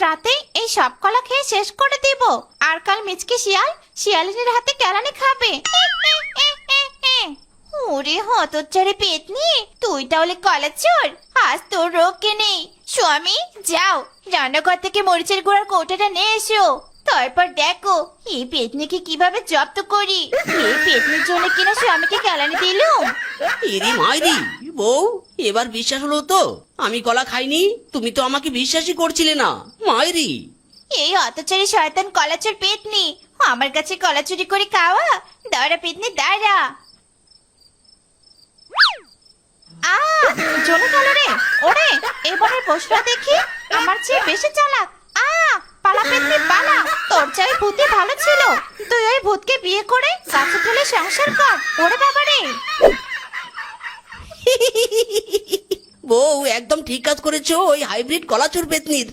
রাতে এই সব কলা খেয়ে শেষ করে দেব। আর কাল মিচকে শিয়াল শিয়ালিনীর হাতে কেলানি খাবে। ওরে হতচ্ছাড়ি পেতনি, তুই তাহলে কলা চোর? আজ তোর রোগকে নেই। স্বামী যাও, রান্নাঘর থেকে মরিচের গুঁড়ার কৌটাটা নিয়ে এসো। তারপর দেখো এই পেতনিকে কিভাবে জব্দ করি। এই পেতনির জন্য কিনা স্বামীকে কেলানি দিলুম। এরে মাইরি বউ, এবার বিশ্বাস হলো তো আমি কলা খাইনি? তুমি তো আমাকে বিশ্বাসই করছিলে না মাইরি। এই হতচ্ছাড়ি শয়তান কলাচোর পেতনি, আমার কাছে কলা চুরি করে খাওয়া। দাঁড়া পেতনি দাঁড়া। চলে গেল রে। ওরে এবারের পশুরা দেখি আমার চেয়ে বেশি চালাক। পালা পেতনি পালা, তোর চাই ভূতই ভালো ছিল। তুই ওই ভূতকে বিয়ে করে গাছে তুলে সংসার কর। ওরে বাবা রে। বউ একদম ঠিক কাজ করেছো ওই হাইব্রিড কলা চোর পেতনির।